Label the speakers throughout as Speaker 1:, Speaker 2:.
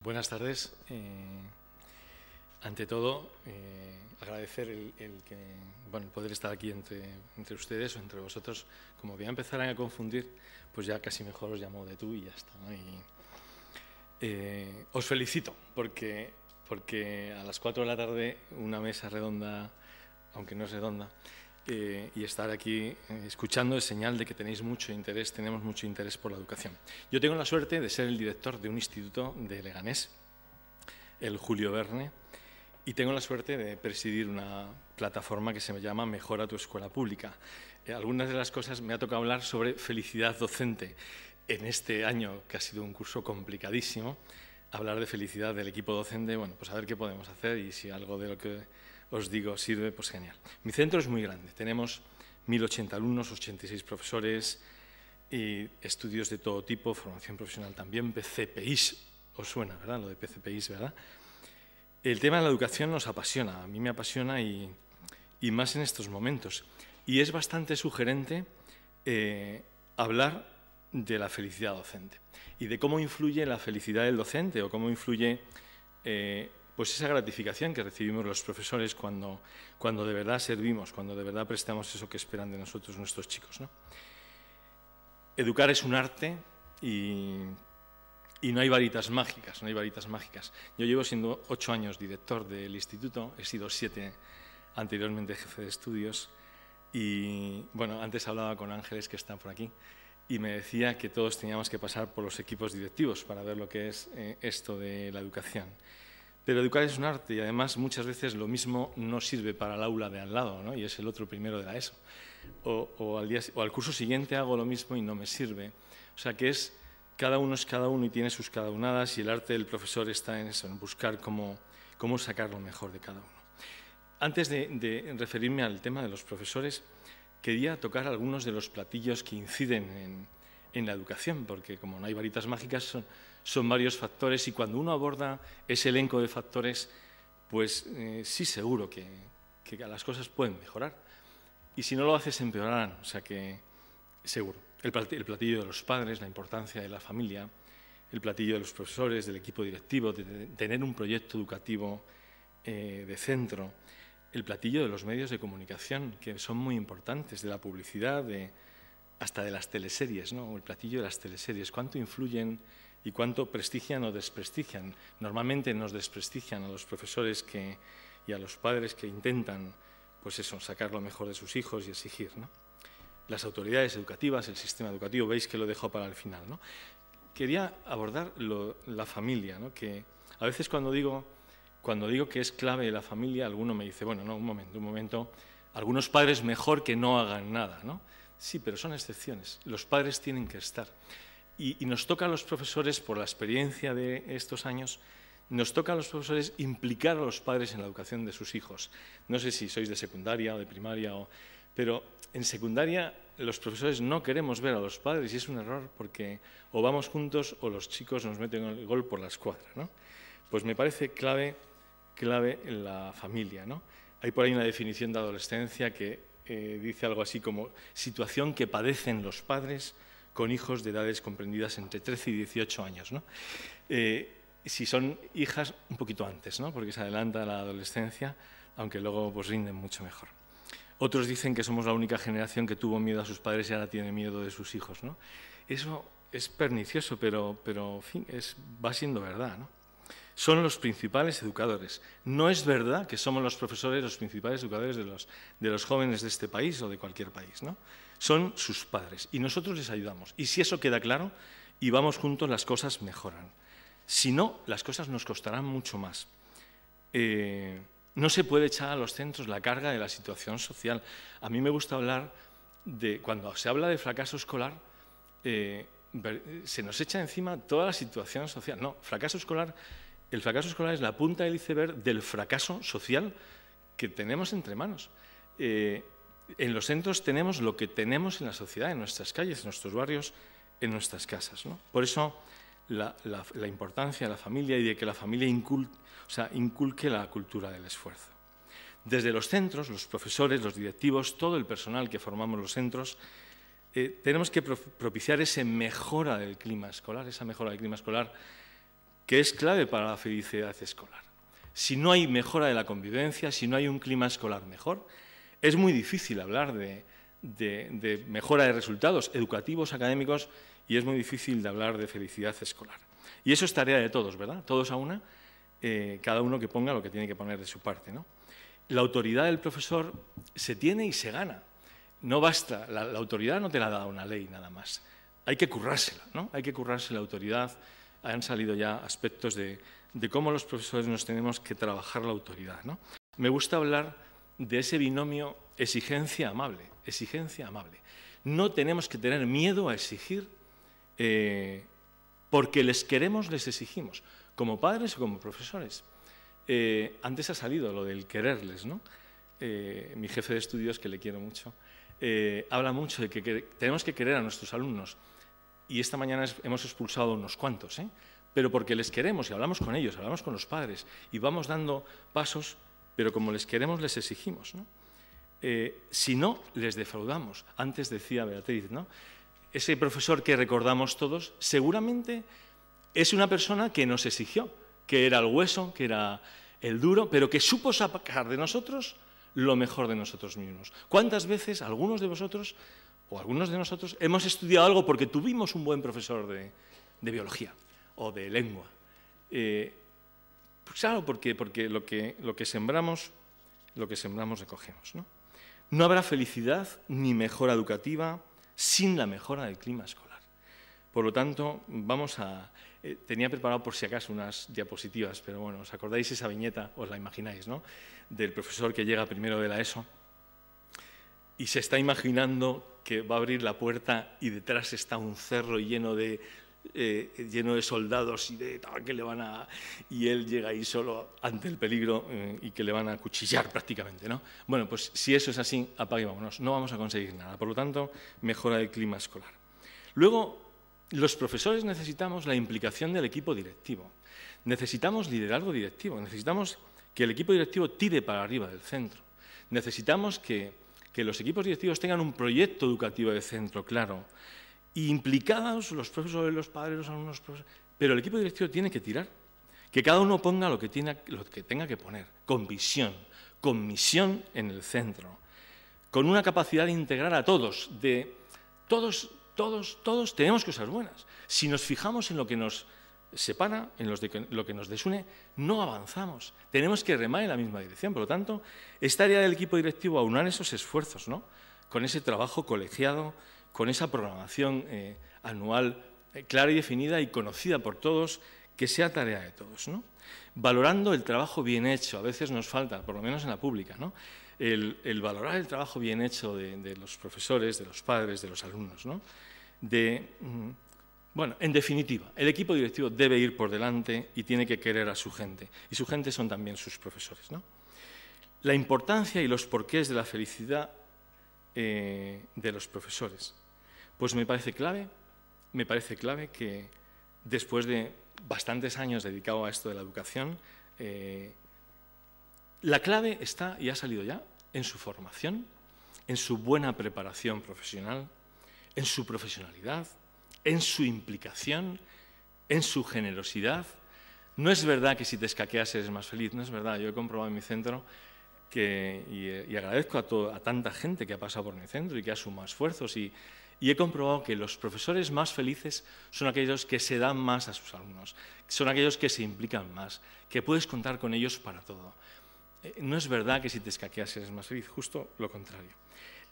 Speaker 1: Buenas tardes. Ante todo, agradecer el poder estar aquí entre ustedes o entre vosotros. Como voy a empezar a confundir, pues ya casi mejor os llamo de tú y ya está, ¿no? Os felicito porque a las 4 de la tarde una mesa redonda, aunque no es redonda, y estar aquí escuchando es señal de que tenéis mucho interés, tenemos mucho interés por la educación. Yo tengo la suerte de ser el director de un instituto de Leganés, el Julio Verne, y tengo la suerte de presidir una plataforma que se llama Mejora tu Escuela Pública. Algunas de las cosas me ha tocado hablar sobre felicidad docente. En este año, que ha sido un curso complicadísimo, hablar de felicidad del equipo docente, bueno, pues a ver qué podemos hacer y si algo de lo que os digo sirve, pues genial. Mi centro es muy grande, tenemos 1080 alumnos, 86 profesores y estudios de todo tipo, formación profesional también, PCPIs, os suena, ¿verdad? Lo de PCPIs, ¿verdad? El tema de la educación nos apasiona, a mí me apasiona y más en estos momentos. Y es bastante sugerente hablar de la felicidad docente y de cómo influye la felicidad del docente o cómo influye pues esa gratificación que recibimos los profesores cuando de verdad servimos, cuando de verdad prestamos eso que esperan de nosotros nuestros chicos, ¿no? Educar es un arte y no hay varitas mágicas, no hay varitas mágicas. Yo llevo siendo 8 años director del instituto, he sido 7 anteriormente jefe de estudios y, bueno, antes hablaba con Ángeles, que está por aquí, y me decía que todos teníamos que pasar por los equipos directivos para ver lo que es esto de la educación. Pero educar es un arte y, además, muchas veces lo mismo no sirve para el aula de al lado, ¿no? Y es el otro primero de la ESO. O al curso siguiente hago lo mismo y no me sirve. O sea, que es cada uno es cada uno y tiene sus cada unadas y el arte del profesor está en eso, en buscar cómo sacar lo mejor de cada uno. Antes de referirme al tema de los profesores, quería tocar algunos de los platillos que inciden en la educación, porque como no hay varitas mágicas, son varios factores y cuando uno aborda ese elenco de factores, pues sí, seguro que las cosas pueden mejorar. Y si no lo haces, empeorarán, o sea que seguro. El platillo de los padres, la importancia de la familia, el platillo de los profesores, del equipo directivo, de tener un proyecto educativo de centro, el platillo de los medios de comunicación, que son muy importantes, de la publicidad, hasta de las teleseries, ¿no? El platillo de las teleseries, cuánto influyen y cuánto prestigian o desprestigian. Normalmente nos desprestigian a los profesores y a los padres que intentan, pues eso, sacar lo mejor de sus hijos y exigir, ¿no? Las autoridades educativas, el sistema educativo, veis que lo dejo para el final, ¿no? Quería abordar la familia, ¿no? Que a veces cuando digo que es clave la familia, alguno me dice, bueno, no, un momento, algunos padres mejor que no hagan nada, ¿no? Sí, pero son excepciones, los padres tienen que estar. Y nos toca a los profesores, por la experiencia de estos años, nos toca a los profesores implicar a los padres en la educación de sus hijos. No sé si sois de secundaria o de primaria, pero en secundaria los profesores no queremos ver a los padres y es un error porque o vamos juntos o los chicos nos meten el gol por la escuadra, ¿no? Pues me parece clave la familia, ¿no? Hay por ahí una definición de adolescencia que dice algo así como situación que padecen los padres con hijos de edades comprendidas entre 13 y 18 años, ¿no? Si son hijas, un poquito antes, ¿no? Porque se adelanta la adolescencia, aunque luego pues rinden mucho mejor. Otros dicen que somos la única generación que tuvo miedo a sus padres y ahora tiene miedo de sus hijos, ¿no? Eso es pernicioso, pero en fin, va siendo verdad, ¿no? Son los principales educadores. No es verdad que somos los profesores los principales educadores de los jóvenes de este país o de cualquier país, ¿no? Son sus padres y nosotros les ayudamos. Y si eso queda claro y vamos juntos, las cosas mejoran. Si no, las cosas nos costarán mucho más. No se puede echar a los centros la carga de la situación social. A mí me gusta hablar de, cuando se habla de fracaso escolar, se nos echa encima toda la situación social. No, el fracaso escolar es la punta del iceberg del fracaso social que tenemos entre manos. En los centros tenemos lo que tenemos en la sociedad, en nuestras calles, en nuestros barrios, en nuestras casas, ¿no? Por eso la importancia de la familia y de que la familia inculque la cultura del esfuerzo. Desde los centros, los profesores, los directivos, todo el personal que formamos los centros, tenemos que propiciar esa mejora del clima escolar que es clave para la felicidad escolar. Si no hay mejora de la convivencia, si no hay un clima escolar mejor, es muy difícil hablar de mejora de resultados educativos, académicos, y es muy difícil de hablar de felicidad escolar. Y eso es tarea de todos, ¿verdad? Todos a una, cada uno que ponga lo que tiene que poner de su parte, ¿no? La autoridad del profesor se tiene y se gana. No basta, la autoridad no te la da una ley nada más. Hay que currársela, ¿no? Hay que currarse la autoridad. Han salido ya aspectos de cómo los profesores nos tenemos que trabajar la autoridad, ¿no? Me gusta hablar de ese binomio exigencia-amable. Exigencia-amable. No tenemos que tener miedo a exigir, porque les queremos, les exigimos, como padres o como profesores. Antes ha salido lo del quererles, ¿no? Mi jefe de estudios, que le quiero mucho, habla mucho de que tenemos que querer a nuestros alumnos. Y esta mañana hemos expulsado unos cuantos, pero porque les queremos y hablamos con ellos, hablamos con los padres y vamos dando pasos, pero como les queremos, les exigimos, ¿no? Si no, les defraudamos. Antes decía Beatriz, ¿no? Ese profesor que recordamos todos seguramente es una persona que nos exigió, que era el hueso, que era el duro, pero que supo sacar de nosotros lo mejor de nosotros mismos. ¿Cuántas veces algunos de vosotros o algunos de nosotros hemos estudiado algo porque tuvimos un buen profesor de biología o de lengua? Pues claro, porque lo que sembramos recogemos, ¿no? No habrá felicidad ni mejora educativa sin la mejora del clima escolar. Por lo tanto, vamos a... tenía preparado por si acaso unas diapositivas, pero bueno, ¿os acordáis esa viñeta? Os la imagináis, ¿no? Del profesor que llega primero de la ESO y se está imaginando que va a abrir la puerta y detrás está un cerro lleno de soldados y que le van a... Y él llega ahí solo ante el peligro y que le van a acuchillar prácticamente, ¿no? Bueno, pues si eso es así, apague y vámonos. No vamos a conseguir nada. Por lo tanto, mejora el clima escolar. Luego, los profesores necesitamos la implicación del equipo directivo. Necesitamos liderazgo directivo. Necesitamos que el equipo directivo tire para arriba del centro. Necesitamos que los equipos directivos tengan un proyecto educativo de centro claro. Y implicados los profesores, los padres, los alumnos, pero el equipo directivo tiene que tirar, que cada uno ponga lo que tenga que poner, con visión, con misión en el centro, con una capacidad de integrar a todos, todos tenemos cosas buenas. Si nos fijamos en lo que nos separa, en lo que nos desune, no avanzamos. Tenemos que remar en la misma dirección. Por lo tanto, es tarea del equipo directivo aunar esos esfuerzos, ¿no? Con ese trabajo colegiado, con esa programación anual clara y definida y conocida por todos, que sea tarea de todos, ¿no? Valorando el trabajo bien hecho. A veces nos falta, por lo menos en la pública, ¿no? El valorar el trabajo bien hecho de los profesores, de los padres, de los alumnos, ¿no? Bueno, en definitiva, el equipo directivo debe ir por delante y tiene que querer a su gente. Y su gente son también sus profesores, ¿no? La importancia y los porqués de la felicidad de los profesores. Pues me parece clave que después de bastantes años dedicado a esto de la educación, la clave está, y ha salido ya, en su formación, en su buena preparación profesional, en su profesionalidad, en su implicación, en su generosidad. No es verdad que si te escaqueas eres más feliz, no es verdad. Yo he comprobado en mi centro y agradezco a tanta gente que ha pasado por mi centro y que ha sumado esfuerzos y he comprobado que los profesores más felices son aquellos que se dan más a sus alumnos, son aquellos que se implican más, que puedes contar con ellos para todo. No es verdad que si te escaqueas eres más feliz, justo lo contrario.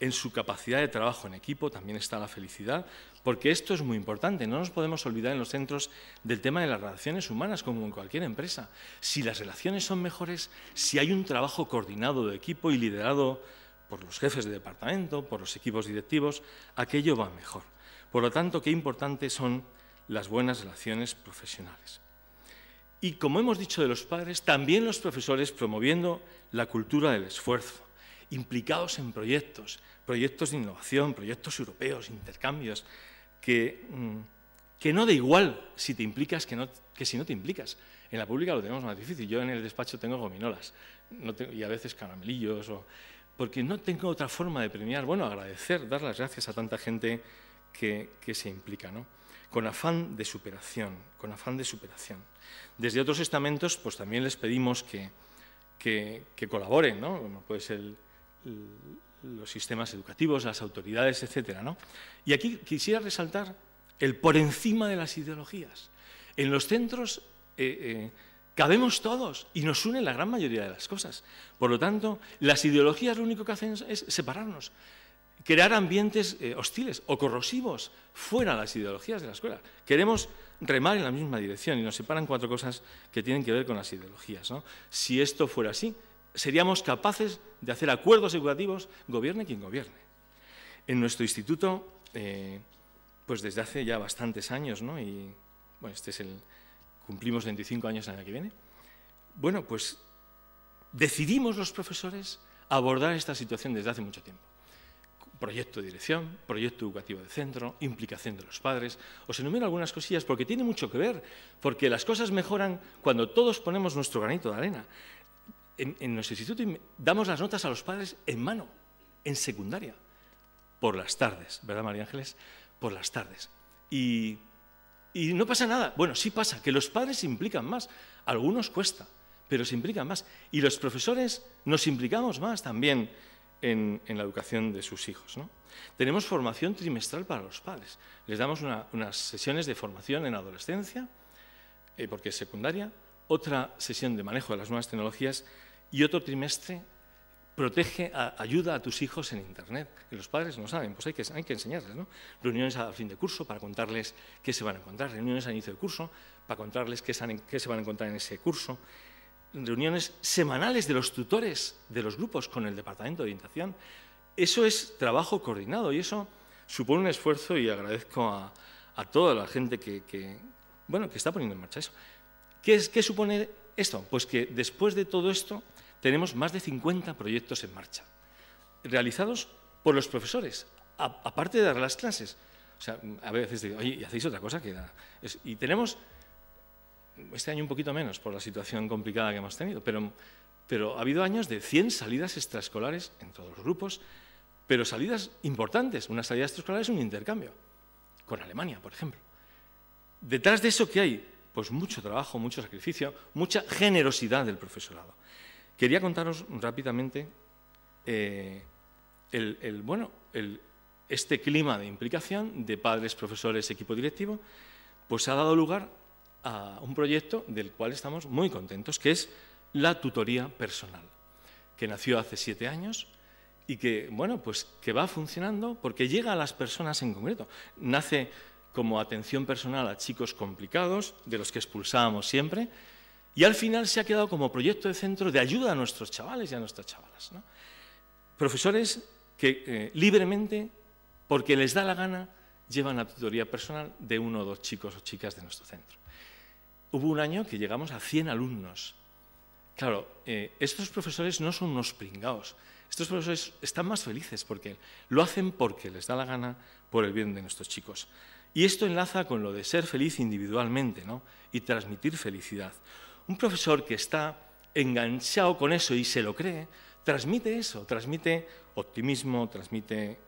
Speaker 1: En su capacidad de trabajo en equipo también está la felicidad, porque esto es muy importante. No nos podemos olvidar en los centros del tema de las relaciones humanas, como en cualquier empresa. Si las relaciones son mejores, si hay un trabajo coordinado de equipo y liderado por los jefes de departamento, por los equipos directivos, aquello va mejor. Por lo tanto, qué importantes son las buenas relaciones profesionales. Y como hemos dicho de los padres, también los profesores promoviendo la cultura del esfuerzo, implicados en proyectos de innovación, proyectos europeos, intercambios, que no da igual si te implicas que si no te implicas. En la pública lo tenemos más difícil. Yo en el despacho tengo gominolas y a veces caramelillos, porque no tengo otra forma de premiar, bueno, agradecer, dar las gracias a tanta gente que se implica, ¿no? con afán de superación, con afán de superación. Desde otros estamentos, pues también les pedimos que colaboren, ¿no? Como puede ser los sistemas educativos, las autoridades, etcétera, ¿no? Y aquí quisiera resaltar el por encima de las ideologías. En los centros cabemos todos y nos une la gran mayoría de las cosas. Por lo tanto, las ideologías lo único que hacen es separarnos, crear ambientes hostiles o corrosivos fuera de las ideologías de la escuela. Queremos remar en la misma dirección y nos separan 4 cosas que tienen que ver con las ideologías, ¿no? Si esto fuera así, seríamos capaces de hacer acuerdos educativos, gobierne quien gobierne. En nuestro instituto, pues desde hace ya bastantes años, ¿no? Y bueno, cumplimos 25 años el año que viene. Bueno, pues decidimos los profesores abordar esta situación desde hace mucho tiempo. Proyecto de dirección, proyecto educativo de centro, implicación de los padres. Os enumero algunas cosillas porque tiene mucho que ver, porque las cosas mejoran cuando todos ponemos nuestro granito de arena. En nuestro instituto damos las notas a los padres en mano, en secundaria, por las tardes, ¿verdad, María Ángeles? Por las tardes. Y no pasa nada. Bueno, sí pasa, que los padres se implican más. A algunos cuesta, pero se implican más. Y los profesores nos implicamos más también en la educación de sus hijos, ¿no? Tenemos formación trimestral para los padres. Les damos unas sesiones de formación en adolescencia, porque es secundaria, otra sesión de manejo de las nuevas tecnologías y otro trimestre ayuda a tus hijos en Internet. Y los padres no saben, pues hay que enseñarles, ¿no? Reuniones al fin de curso para contarles qué se van a encontrar, reuniones al inicio de curso para contarles qué se van a encontrar en ese curso, reuniones semanales de los tutores de los grupos con el Departamento de Orientación. Eso es trabajo coordinado y eso supone un esfuerzo y agradezco a toda la gente que está poniendo en marcha eso. ¿Qué supone esto? Pues que después de todo esto tenemos más de 50 proyectos en marcha, realizados por los profesores, aparte de dar las clases. O sea, a veces digo, oye, ¿y hacéis otra cosa? Y tenemos, este año un poquito menos por la situación complicada que hemos tenido, pero ha habido años de 100 salidas extraescolares en todos los grupos, pero salidas importantes. Una salida extraescolar es un intercambio, con Alemania, por ejemplo. Detrás de eso, ¿qué hay? Pues mucho trabajo, mucho sacrificio, mucha generosidad del profesorado. Quería contaros rápidamente este clima de implicación de padres, profesores, equipo directivo, pues ha dado lugar a un proyecto del cual estamos muy contentos, que es la tutoría personal, que nació hace 7 años y que va funcionando porque llega a las personas en concreto. Nace como atención personal a chicos complicados, de los que expulsábamos siempre, y al final se ha quedado como proyecto de centro de ayuda a nuestros chavales y a nuestras chavalas, ¿no? Profesores que libremente, porque les da la gana, llevan la tutoría personal de 1 o 2 chicos o chicas de nuestro centro. Hubo un año que llegamos a 100 alumnos. Claro, estos profesores no son unos pringaos. Estos profesores están más felices porque lo hacen porque les da la gana por el bien de nuestros chicos. Y esto enlaza con lo de ser feliz individualmente, ¿no? Y transmitir felicidad. Un profesor que está enganchado con eso y se lo cree, transmite eso, transmite optimismo, transmite,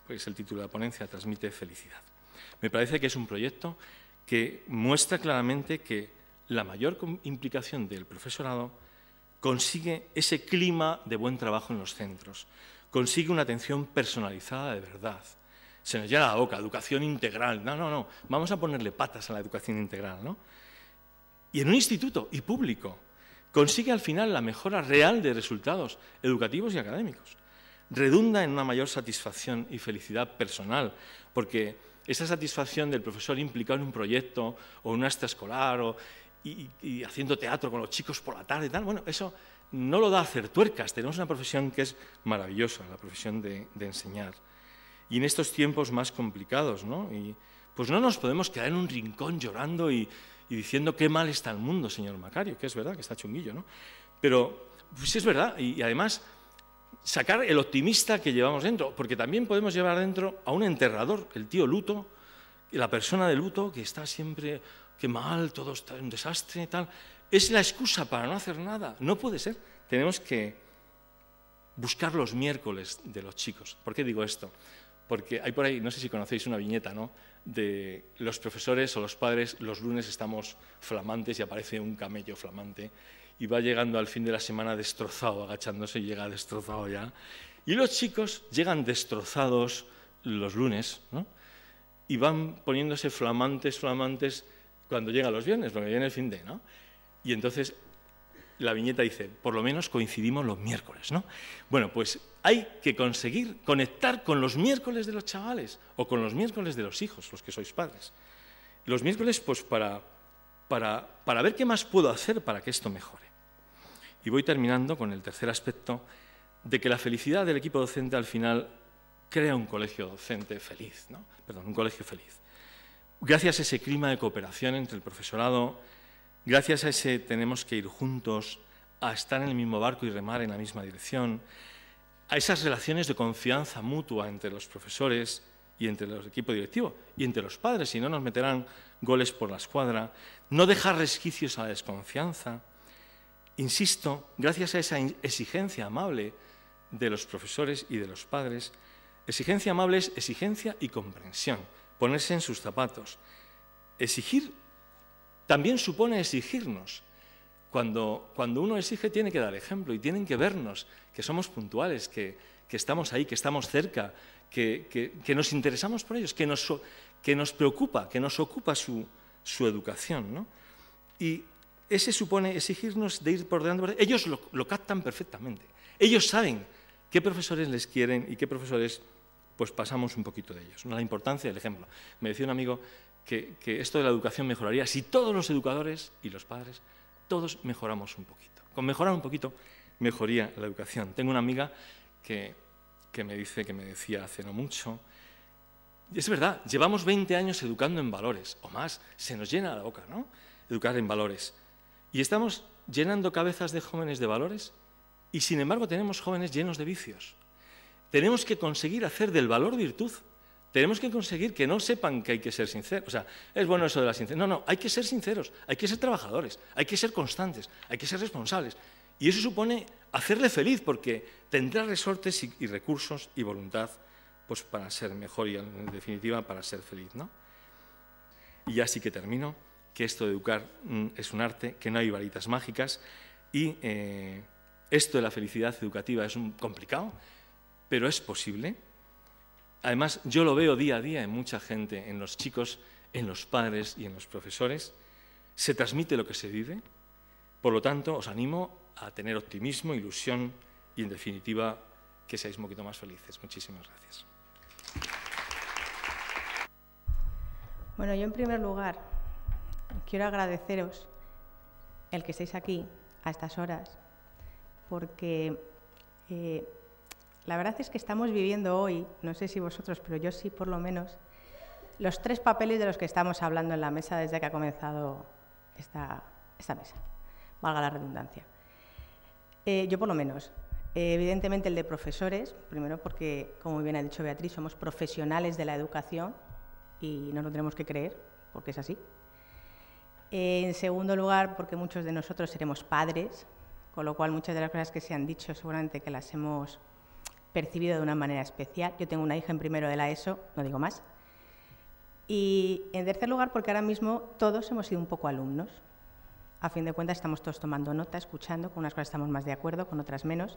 Speaker 1: es el título de la ponencia, transmite felicidad. Me parece que es un proyecto que muestra claramente que la mayor implicación del profesorado consigue ese clima de buen trabajo en los centros, consigue una atención personalizada de verdad. Se nos llena la boca, educación integral. No, vamos a ponerle patas a la educación integral, ¿no? Y en un instituto y público consigue al final la mejora real de resultados educativos y académicos. Redunda en una mayor satisfacción y felicidad personal, porque esa satisfacción del profesor implicado en un proyecto o en una extraescolar y haciendo teatro con los chicos por la tarde y tal, bueno, eso no lo da a hacer tuercas. Tenemos una profesión que es maravillosa, la profesión de enseñar. Y en estos tiempos más complicados, ¿no? Y pues no nos podemos quedar en un rincón llorando y diciendo qué mal está el mundo, señor Macario, que es verdad que está chunguillo, ¿no? Pero pues es verdad, y además sacar el optimista que llevamos dentro, porque también podemos llevar dentro a un enterrador, el tío luto, y la persona de luto que está siempre, qué mal, todo está un desastre, tal. Es la excusa para no hacer nada. No puede ser. Tenemos que buscar los miércoles de los chicos. ¿Por qué digo esto? porque hay por ahí, no sé si conocéis una viñeta, ¿no?, de los profesores o los padres, los lunes estamos flamantes y aparece un camello flamante y va llegando al fin de la semana destrozado, agachándose y llega destrozado ya. Y los chicos llegan destrozados los lunes, ¿no?, y van poniéndose flamantes cuando llegan los viernes, porque viene el fin de, ¿no? Y entonces la viñeta dice, por lo menos coincidimos los miércoles, ¿no? Bueno, pues hay que conseguir conectar con los miércoles de los chavales o con los miércoles de los hijos, los que sois padres. Los miércoles, pues para ver qué más puedo hacer para que esto mejore. Y voy terminando con el tercer aspecto de que la felicidad del equipo docente al final crea un colegio docente feliz, ¿no? Perdón, un colegio feliz. Gracias a ese clima de cooperación entre el profesorado, gracias a ese tenemos que ir juntos, a estar en el mismo barco y remar en la misma dirección, a esas relaciones de confianza mutua entre los profesores y entre el equipo directivo y entre los padres, si no nos meterán goles por la escuadra, no dejar resquicios a la desconfianza. Insisto, gracias a esa exigencia amable de los profesores y de los padres, exigencia amable es exigencia y comprensión, ponerse en sus zapatos. Exigir también supone exigirnos. Cuando uno exige tiene que dar ejemplo y tienen que vernos, que somos puntuales, que estamos ahí, que estamos cerca, que nos interesamos por ellos, que nos preocupa, que nos ocupa su educación, ¿no? Y ese supone exigirnos de ir por delante. Ellos lo captan perfectamente. Ellos saben qué profesores les quieren y qué profesores pues pasamos un poquito de ellos, ¿no? La importancia del ejemplo. Me decía un amigo que esto de la educación mejoraría si todos los educadores y los padres, todos mejoramos un poquito. Con mejorar un poquito, mejoría la educación. Tengo una amiga que me decía hace no mucho, y es verdad, llevamos 20 años educando en valores, o más, se nos llena la boca, ¿no?, educar en valores. Y estamos llenando cabezas de jóvenes de valores y, sin embargo, tenemos jóvenes llenos de vicios. Tenemos que conseguir hacer del valor virtud. Tenemos que conseguir que no sepan que hay que ser sinceros. O sea, es bueno eso de la sinceridad. No, hay que ser sinceros, hay que ser trabajadores, hay que ser constantes, hay que ser responsables. Y eso supone hacerle feliz, porque tendrá resortes y recursos y voluntad pues, para ser mejor y, en definitiva, para ser feliz, ¿no? Y ya sí que termino, que esto de educar es un arte, que no hay varitas mágicas, y esto de la felicidad educativa es complicado, pero es posible. Además, yo lo veo día a día en mucha gente, en los chicos, en los padres y en los profesores. Se transmite lo que se vive. Por lo tanto, os animo a tener optimismo, ilusión y, en definitiva, que seáis un poquito más felices. Muchísimas gracias.
Speaker 2: Bueno, yo en primer lugar quiero agradeceros el que estéis aquí a estas horas, porque la verdad es que estamos viviendo hoy, no sé si vosotros, pero yo sí por lo menos, los tres papeles de los que estamos hablando en la mesa desde que ha comenzado esta mesa, valga la redundancia. Yo por lo menos, evidentemente el de profesores, primero porque, como bien ha dicho Beatriz, somos profesionales de la educación y no lo tenemos que creer, porque es así. En segundo lugar, porque muchos de nosotros seremos padres, con lo cual muchas de las cosas que se han dicho seguramente que las hemos percibido de una manera especial. Yo tengo una hija en primero de la ESO, no digo más. Y en tercer lugar, porque ahora mismo todos hemos sido un poco alumnos. A fin de cuentas estamos todos tomando nota, escuchando, con unas cosas estamos más de acuerdo, con otras menos.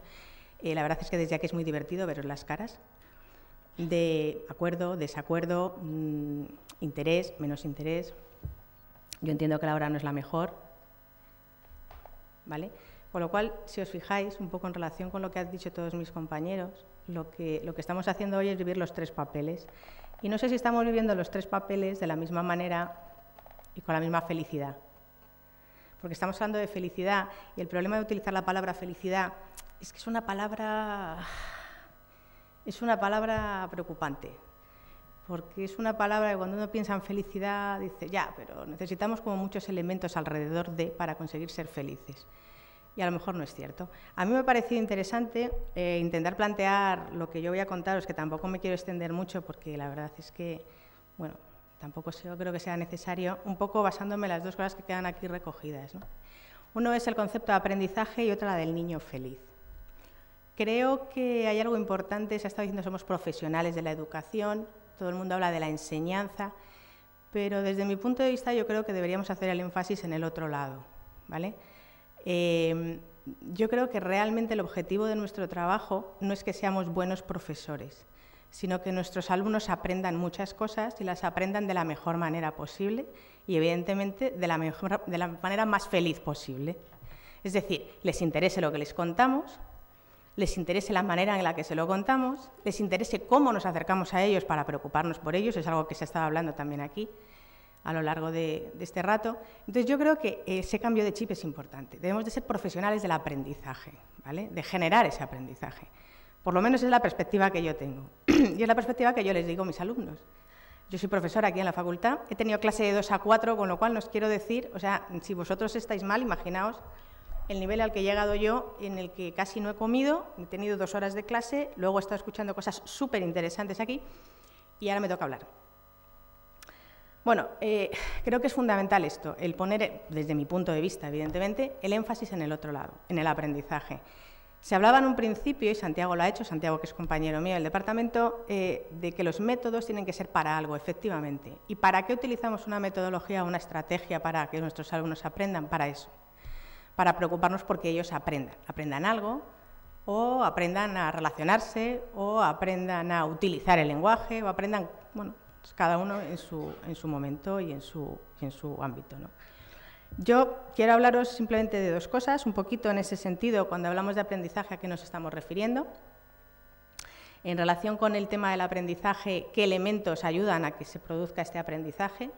Speaker 2: La verdad es que desde aquí es muy divertido veros las caras de acuerdo, desacuerdo, interés, menos interés. Yo entiendo que la hora no es la mejor, ¿vale? Con lo cual, si os fijáis, un poco en relación con lo que han dicho todos mis compañeros, lo que estamos haciendo hoy es vivir los tres papeles. Y no sé si estamos viviendo los tres papeles de la misma manera y con la misma felicidad. Porque estamos hablando de felicidad y el problema de utilizar la palabra felicidad es que es una palabra preocupante. Porque es una palabra que cuando uno piensa en felicidad dice, ya, pero necesitamos como muchos elementos alrededor de para conseguir ser felices. Y a lo mejor no es cierto. A mí me ha parecido interesante intentar plantear lo que yo voy a contaros, que tampoco me quiero extender mucho porque la verdad es que, bueno, tampoco creo que sea necesario, un poco basándome en las dos cosas que quedan aquí recogidas, ¿no? Uno es el concepto de aprendizaje y otra la del niño feliz. Creo que hay algo importante, se ha estado diciendo, somos profesionales de la educación, todo el mundo habla de la enseñanza, pero desde mi punto de vista yo creo que deberíamos hacer el énfasis en el otro lado, ¿vale? Yo creo que realmente el objetivo de nuestro trabajo no es que seamos buenos profesores, sino que nuestros alumnos aprendan muchas cosas y las aprendan de la mejor manera posible y, evidentemente, de la manera más feliz posible. Es decir, les interese lo que les contamos, les interese la manera en la que se lo contamos, les interese cómo nos acercamos a ellos para preocuparnos por ellos, es algo que se ha estado hablando también aquí a lo largo de este rato. Entonces, yo creo que ese cambio de chip es importante. Debemos de ser profesionales del aprendizaje, ¿vale? De generar ese aprendizaje. Por lo menos es la perspectiva que yo tengo. Y es la perspectiva que yo les digo a mis alumnos. Yo soy profesora aquí en la facultad, he tenido clase de 2 a 4, con lo cual os quiero decir, o sea, si vosotros estáis mal, imaginaos el nivel al que he llegado yo, en el que casi no he comido, he tenido 2 horas de clase, luego he estado escuchando cosas súper interesantes aquí y ahora me toca hablar. Bueno, creo que es fundamental esto, el poner, desde mi punto de vista, evidentemente, el énfasis en el otro lado, en el aprendizaje. Se hablaba en un principio, y Santiago lo ha hecho, Santiago, que es compañero mío del departamento, de que los métodos tienen que ser para algo, efectivamente. ¿Y para qué utilizamos una metodología o una estrategia para que nuestros alumnos aprendan? Para eso, para preocuparnos porque ellos aprendan algo, o aprendan a relacionarse, o aprendan a utilizar el lenguaje, o aprendan, bueno, cada uno en su momento y en su ámbito, ¿no? Yo quiero hablaros simplemente de 2 cosas, un poquito en ese sentido, cuando hablamos de aprendizaje, ¿a qué nos estamos refiriendo? En relación con el tema del aprendizaje, ¿qué elementos ayudan a que se produzca este aprendizaje?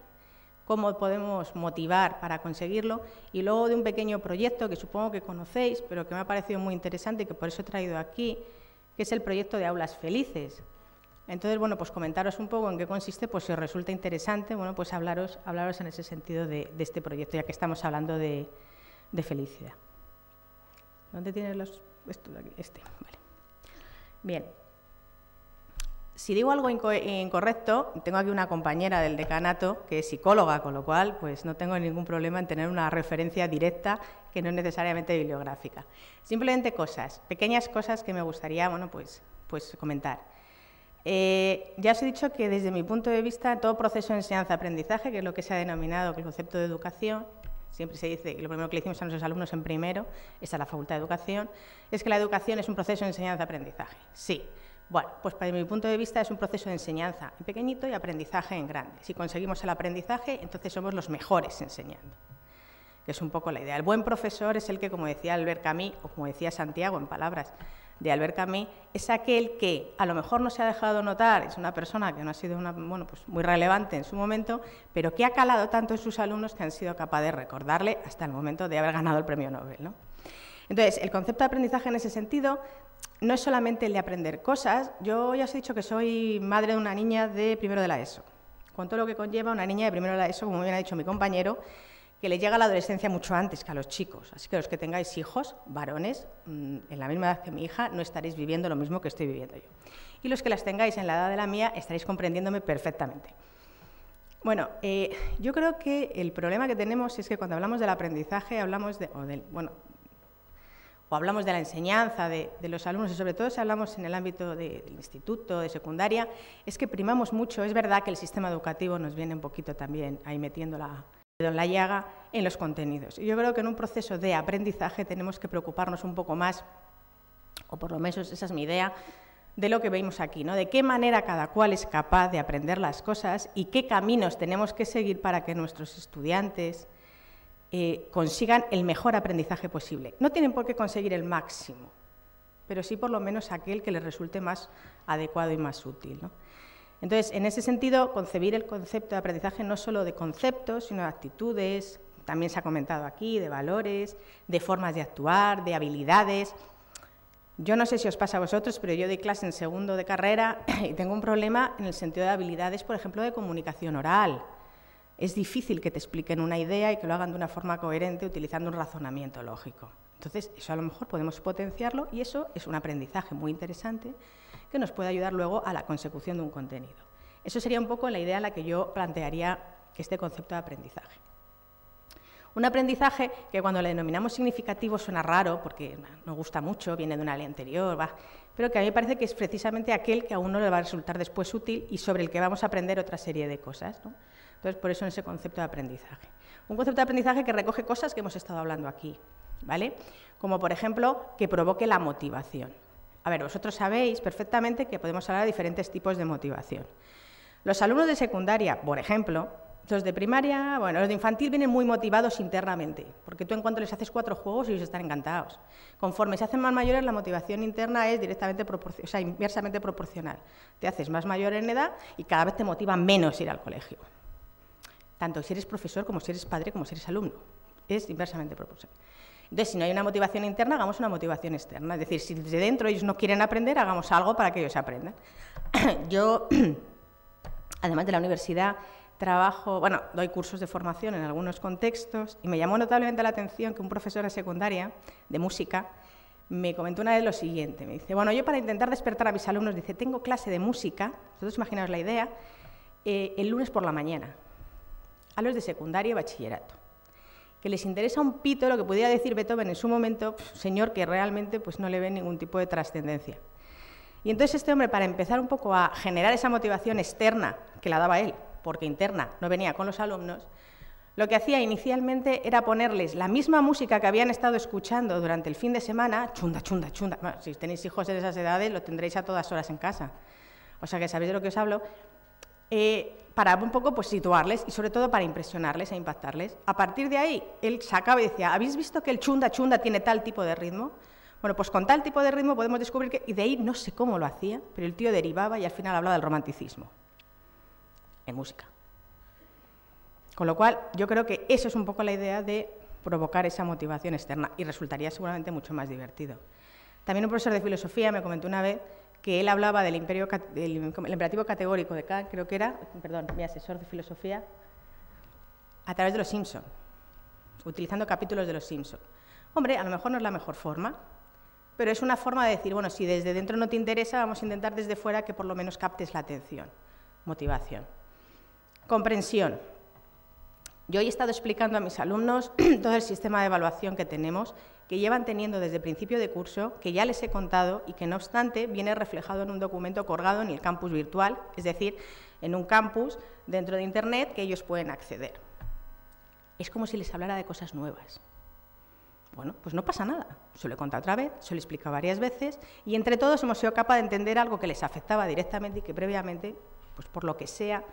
Speaker 2: ¿Cómo podemos motivar para conseguirlo? Y luego de un pequeño proyecto que supongo que conocéis, pero que me ha parecido muy interesante y que por eso he traído aquí, que es el proyecto de Aulas Felices. Entonces, bueno, pues comentaros un poco en qué consiste, pues si os resulta interesante, bueno, pues hablaros en ese sentido de este proyecto, ya que estamos hablando de felicidad. ¿Dónde tienes esto de aquí? Vale. Bien. Si digo algo incorrecto, tengo aquí una compañera del decanato que es psicóloga, con lo cual pues no tengo ningún problema en tener una referencia directa que no es necesariamente bibliográfica. Simplemente pequeñas cosas que me gustaría, bueno, pues comentar. Ya os he dicho que desde mi punto de vista todo proceso de enseñanza-aprendizaje, que es lo que se ha denominado el concepto de educación, siempre se dice, y lo primero que le decimos a nuestros alumnos en primero, esta es la Facultad de Educación, es que la educación es un proceso de enseñanza-aprendizaje. Sí. Bueno, pues desde mi punto de vista es un proceso de enseñanza en pequeñito y aprendizaje en grande. Si conseguimos el aprendizaje, entonces somos los mejores enseñando, que es un poco la idea. El buen profesor es el que, como decía Albert Camus, o como decía Santiago en palabras de Albert Camus, es aquel que a lo mejor no se ha dejado notar, es una persona que no ha sido pues muy relevante en su momento, pero que ha calado tanto en sus alumnos que han sido capaces de recordarle hasta el momento de haber ganado el premio Nobel, ¿no? Entonces, el concepto de aprendizaje en ese sentido no es solamente el de aprender cosas. Yo ya os he dicho que soy madre de una niña de primero de la ESO, con todo lo que conlleva una niña de primero de la ESO, como bien ha dicho mi compañero, que le llega a la adolescencia mucho antes que a los chicos. Así que los que tengáis hijos, varones, en la misma edad que mi hija, no estaréis viviendo lo mismo que estoy viviendo yo. Y los que las tengáis en la edad de la mía, estaréis comprendiéndome perfectamente. Bueno, yo creo que el problema que tenemos es que cuando hablamos del aprendizaje, hablamos hablamos de la enseñanza de los alumnos, y sobre todo si hablamos en el ámbito del instituto, de secundaria, es que primamos mucho. Es verdad que el sistema educativo nos viene un poquito también ahí metiendo la llaga en los contenidos. Y yo creo que en un proceso de aprendizaje tenemos que preocuparnos un poco más, o por lo menos esa es mi idea, de lo que vemos aquí, ¿no? De qué manera cada cual es capaz de aprender las cosas y qué caminos tenemos que seguir para que nuestros estudiantes consigan el mejor aprendizaje posible. No tienen por qué conseguir el máximo, pero sí por lo menos aquel que les resulte más adecuado y más útil, ¿no? Entonces, en ese sentido, concebir el concepto de aprendizaje no solo de conceptos, sino de actitudes, también se ha comentado aquí, de valores, de formas de actuar, de habilidades. Yo no sé si os pasa a vosotros, pero yo doy clase en segundo de carrera y tengo un problema en el sentido de habilidades, por ejemplo, de comunicación oral. Es difícil que te expliquen una idea y que lo hagan de una forma coherente utilizando un razonamiento lógico. Entonces, eso a lo mejor podemos potenciarlo y eso es un aprendizaje muy interesante que nos puede ayudar luego a la consecución de un contenido. Eso sería un poco la idea en la que yo plantearía este concepto de aprendizaje. Un aprendizaje que cuando le denominamos significativo suena raro, porque nos gusta mucho, viene de una ley anterior, pero que a mí me parece que es precisamente aquel que a uno le va a resultar después útil y sobre el que vamos a aprender otra serie de cosas, ¿no? Entonces, por eso en ese concepto de aprendizaje. Un concepto de aprendizaje que recoge cosas que hemos estado hablando aquí, ¿vale? Como, por ejemplo, que provoque la motivación. A ver, vosotros sabéis perfectamente que podemos hablar de diferentes tipos de motivación. Los alumnos de secundaria, por ejemplo, los de primaria, bueno, los de infantil vienen muy motivados internamente, porque tú en cuanto les haces 4 juegos ellos están encantados. Conforme se hacen más mayores, la motivación interna es directamente inversamente proporcional. Te haces más mayor en edad y cada vez te motiva menos ir al colegio. Tanto si eres profesor, como si eres padre, como si eres alumno. Es inversamente proporcional. Entonces, si no hay una motivación interna, hagamos una motivación externa. Es decir, si desde dentro ellos no quieren aprender, hagamos algo para que ellos aprendan. Yo, además de la universidad, doy cursos de formación en algunos contextos y me llamó notablemente la atención que un profesor de secundaria, de música, me comentó una vez lo siguiente. Me dice, bueno, yo para intentar despertar a mis alumnos, dice, tengo clase de música, vosotros imaginaos la idea, el lunes por la mañana, a los de secundaria y bachillerato, que les interesa un pito lo que pudiera decir Beethoven en su momento, señor que realmente pues, no le ve ningún tipo de trascendencia. Y entonces este hombre, para empezar un poco a generar esa motivación externa que la daba él, porque interna no venía con los alumnos, lo que hacía inicialmente era ponerles la misma música que habían estado escuchando durante el fin de semana, chunda, chunda, chunda. Bueno, si tenéis hijos de esas edades, lo tendréis a todas horas en casa. O sea que sabéis de lo que os hablo. Para un poco pues, situarles y sobre todo para impresionarles e impactarles. A partir de ahí, él sacaba y decía, ¿habéis visto que el chunda, chunda tiene tal tipo de ritmo? Bueno, pues con tal tipo de ritmo podemos descubrir que, y de ahí no sé cómo lo hacía, pero el tío derivaba y al final hablaba del romanticismo en música. Con lo cual, yo creo que eso es un poco la idea de provocar esa motivación externa y resultaría seguramente mucho más divertido. También un profesor de filosofía me comentó una vez que él hablaba del imperativo categórico de Kant, creo que era, perdón, mi asesor de filosofía, a través de los Simpson, utilizando capítulos de los Simpson. Hombre, a lo mejor no es la mejor forma, pero es una forma de decir, bueno, si desde dentro no te interesa, vamos a intentar desde fuera que por lo menos captes la atención. Motivación. Comprensión. Yo hoy he estado explicando a mis alumnos todo el sistema de evaluación que tenemos, que llevan teniendo desde el principio de curso, que ya les he contado y que no obstante viene reflejado en un documento colgado en el campus virtual, es decir, en un campus dentro de Internet que ellos pueden acceder. Es como si les hablara de cosas nuevas. Bueno, pues no pasa nada. Se lo he contado otra vez, se lo he explicado varias veces y entre todos hemos sido capaces de entender algo que les afectaba directamente y que previamente, pues por lo que sea,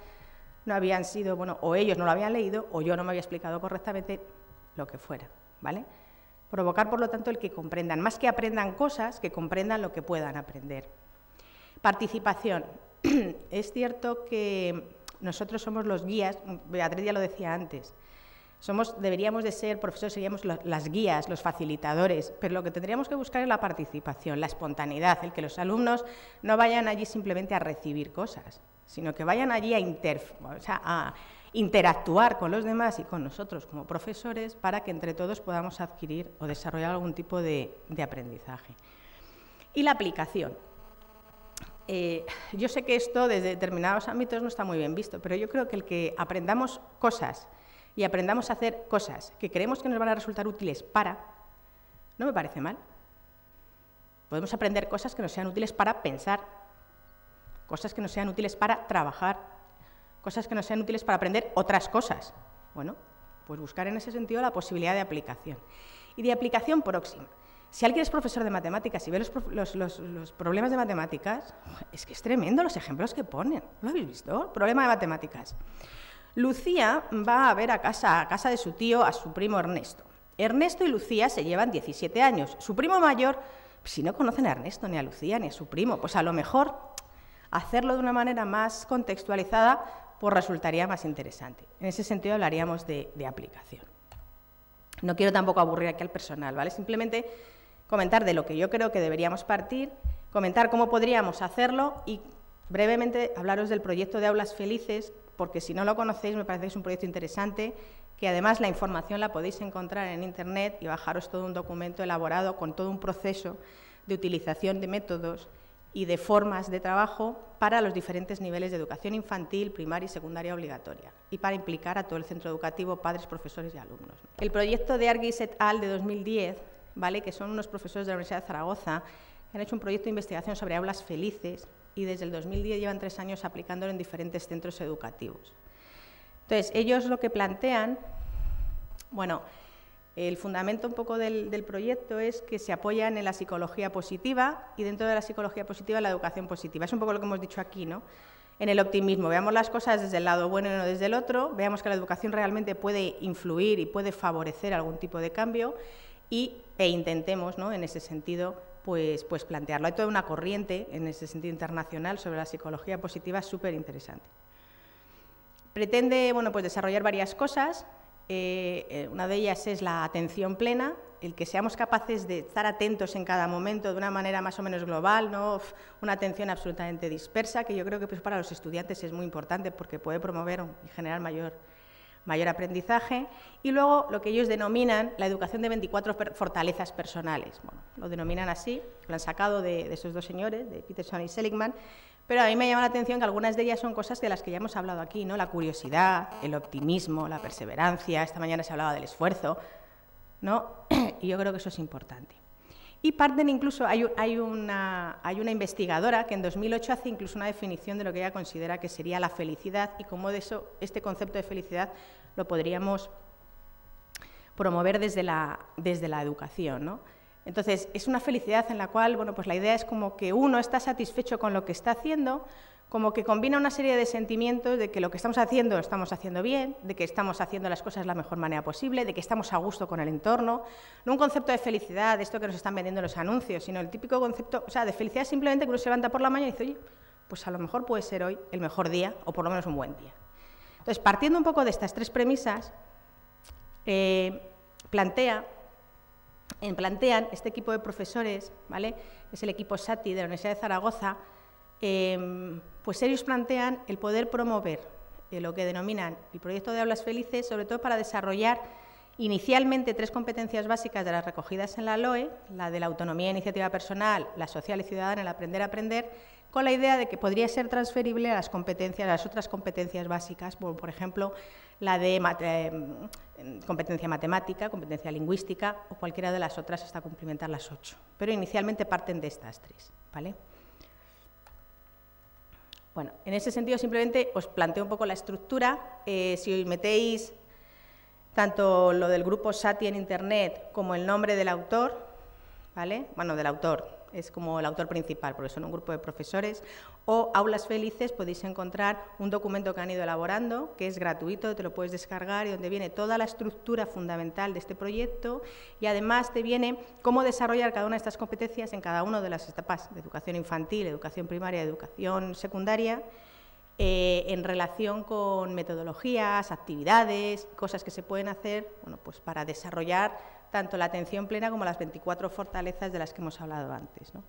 Speaker 2: no habían sido, bueno, o ellos no lo habían leído o yo no me había explicado correctamente lo que fuera, ¿vale? Provocar, por lo tanto, el que comprendan, más que aprendan cosas, que comprendan lo que puedan aprender. Participación. Es cierto que nosotros somos los guías, Beatriz ya lo decía antes, deberíamos de ser, profesores, seríamos las guías, los facilitadores, pero lo que tendríamos que buscar es la participación, la espontaneidad, el que los alumnos no vayan allí simplemente a recibir cosas, sino que vayan allí a interactuar con los demás y con nosotros como profesores para que entre todos podamos adquirir o desarrollar algún tipo de aprendizaje. Y la aplicación. Yo sé que esto desde determinados ámbitos no está muy bien visto, pero yo creo que el que aprendamos cosas y aprendamos a hacer cosas que creemos que nos van a resultar útiles no me parece mal. Podemos aprender cosas que nos sean útiles para pensar, cosas que nos sean útiles para trabajar, cosas que nos sean útiles para aprender otras cosas. Bueno, pues buscar en ese sentido la posibilidad de aplicación. Y de aplicación próxima. Si alguien es profesor de matemáticas y ve los problemas de matemáticas, es que es tremendo los ejemplos que ponen. ¿Lo habéis visto? Problema de matemáticas. Lucía va a ver a casa de su tío a su primo Ernesto. Ernesto y Lucía se llevan 17 años. Su primo mayor, si no conocen a Ernesto, ni a Lucía, ni a su primo, pues a lo mejor hacerlo de una manera más contextualizada pues resultaría más interesante. En ese sentido hablaríamos de aplicación. No quiero tampoco aburrir aquí al personal, ¿vale? Simplemente comentar de lo que yo creo que deberíamos partir, comentar cómo podríamos hacerlo y brevemente hablaros del proyecto de Aulas Felices, porque si no lo conocéis me parece que es un proyecto interesante, que además la información la podéis encontrar en Internet y bajaros todo un documento elaborado con todo un proceso de utilización de métodos y de formas de trabajo para los diferentes niveles de educación infantil, primaria y secundaria obligatoria, y para implicar a todo el centro educativo, padres, profesores y alumnos. El proyecto de Arguis et al. De 2010, ¿vale?, que son unos profesores de la Universidad de Zaragoza, que han hecho un proyecto de investigación sobre aulas felices y desde el 2010 llevan 3 años aplicándolo en diferentes centros educativos. Entonces, ellos lo que plantean, bueno, el fundamento un poco del proyecto es que se apoyan en la psicología positiva y dentro de la psicología positiva la educación positiva. Es un poco lo que hemos dicho aquí, ¿no? En el optimismo, veamos las cosas desde el lado bueno y no desde el otro, veamos que la educación realmente puede influir y puede favorecer algún tipo de cambio e intentemos, ¿no?, en ese sentido, pues plantearlo. Hay toda una corriente en ese sentido internacional sobre la psicología positiva súper interesante. Pretende, bueno, pues desarrollar varias cosas. Una de ellas es la atención plena, el que seamos capaces de estar atentos en cada momento de una manera más o menos global, no una atención absolutamente dispersa, que yo creo que pues, para los estudiantes es muy importante porque puede promover y generar mayor aprendizaje. Y luego lo que ellos denominan la educación de 24 fortalezas personales. Bueno, lo denominan así, lo han sacado de esos dos señores, de Peterson y Seligman. Pero a mí me llama la atención que algunas de ellas son cosas de las que ya hemos hablado aquí, ¿no? La curiosidad, el optimismo, la perseverancia, esta mañana se hablaba del esfuerzo, ¿no? Y yo creo que eso es importante. Y parten incluso, hay una investigadora que en 2008 hace incluso una definición de lo que ella considera que sería la felicidad y cómo de eso, este concepto de felicidad lo podríamos promover desde la educación, ¿no? Entonces, es una felicidad en la cual, bueno, pues la idea es como que uno está satisfecho con lo que está haciendo, como que combina una serie de sentimientos de que lo que estamos haciendo lo estamos haciendo bien, de que estamos haciendo las cosas de la mejor manera posible, de que estamos a gusto con el entorno, no un concepto de felicidad, de esto que nos están vendiendo los anuncios, sino el típico concepto, o sea, de felicidad simplemente que uno se levanta por la mañana y dice, oye, pues a lo mejor puede ser hoy el mejor día, o por lo menos un buen día. Entonces, partiendo un poco de estas 3 premisas, plantean este equipo de profesores, ¿vale?, es el equipo SATI de la Universidad de Zaragoza, pues ellos plantean el poder promover lo que denominan el proyecto de aulas felices, sobre todo para desarrollar inicialmente 3 competencias básicas de las recogidas en la LOE, la de la autonomía e iniciativa personal, la social y ciudadana, el aprender a aprender, con la idea de que podría ser transferible a las otras competencias básicas, como por ejemplo la de competencia matemática, competencia lingüística o cualquiera de las otras hasta cumplimentar las 8. Pero inicialmente parten de estas 3, ¿vale? Bueno, en ese sentido simplemente os planteo un poco la estructura. Si os metéis tanto lo del grupo SATI en Internet como el nombre del autor, ¿vale? Bueno, del autor, es como el autor principal, porque son un grupo de profesores, o Aulas Felices, podéis encontrar un documento que han ido elaborando, que es gratuito, te lo puedes descargar, y donde viene toda la estructura fundamental de este proyecto, y además te viene cómo desarrollar cada una de estas competencias en cada una de las etapas de educación infantil, educación primaria, educación secundaria, en relación con metodologías, actividades, cosas que se pueden hacer, bueno, pues para desarrollar tanto la atención plena como las 24 fortalezas de las que hemos hablado antes, ¿no?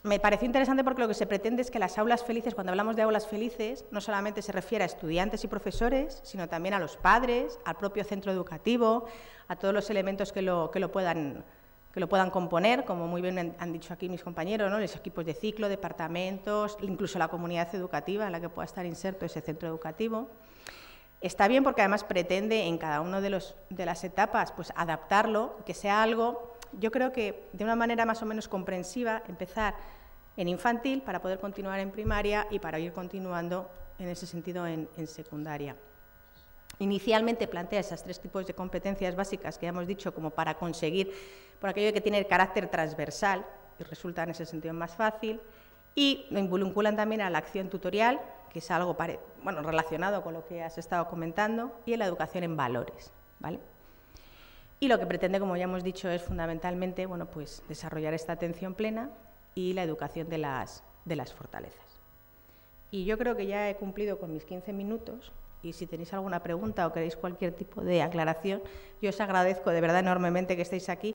Speaker 2: Me pareció interesante porque lo que se pretende es que las aulas felices, cuando hablamos de aulas felices, no solamente se refiere a estudiantes y profesores, sino también a los padres, al propio centro educativo, a todos los elementos que lo puedan componer, como muy bien han dicho aquí mis compañeros, ¿no? Los equipos de ciclo, departamentos, incluso la comunidad educativa en la que pueda estar inserto ese centro educativo. Está bien porque además pretende en cada una de las etapas pues adaptarlo, que sea algo, yo creo que de una manera más o menos comprensiva, empezar en infantil para poder continuar en primaria y para ir continuando en ese sentido en secundaria. Inicialmente plantea esos 3 tipos de competencias básicas que ya hemos dicho como para conseguir, por aquello que tiene carácter transversal y resulta en ese sentido más fácil, y lo vinculan también a la acción tutorial, que es algo relacionado con lo que has estado comentando, y en la educación en valores, ¿vale? Y lo que pretende, como ya hemos dicho, es fundamentalmente, bueno, pues desarrollar esta atención plena y la educación de las fortalezas. Y yo creo que ya he cumplido con mis 15 minutos, y si tenéis alguna pregunta o queréis cualquier tipo de aclaración, yo os agradezco de verdad enormemente que estéis aquí,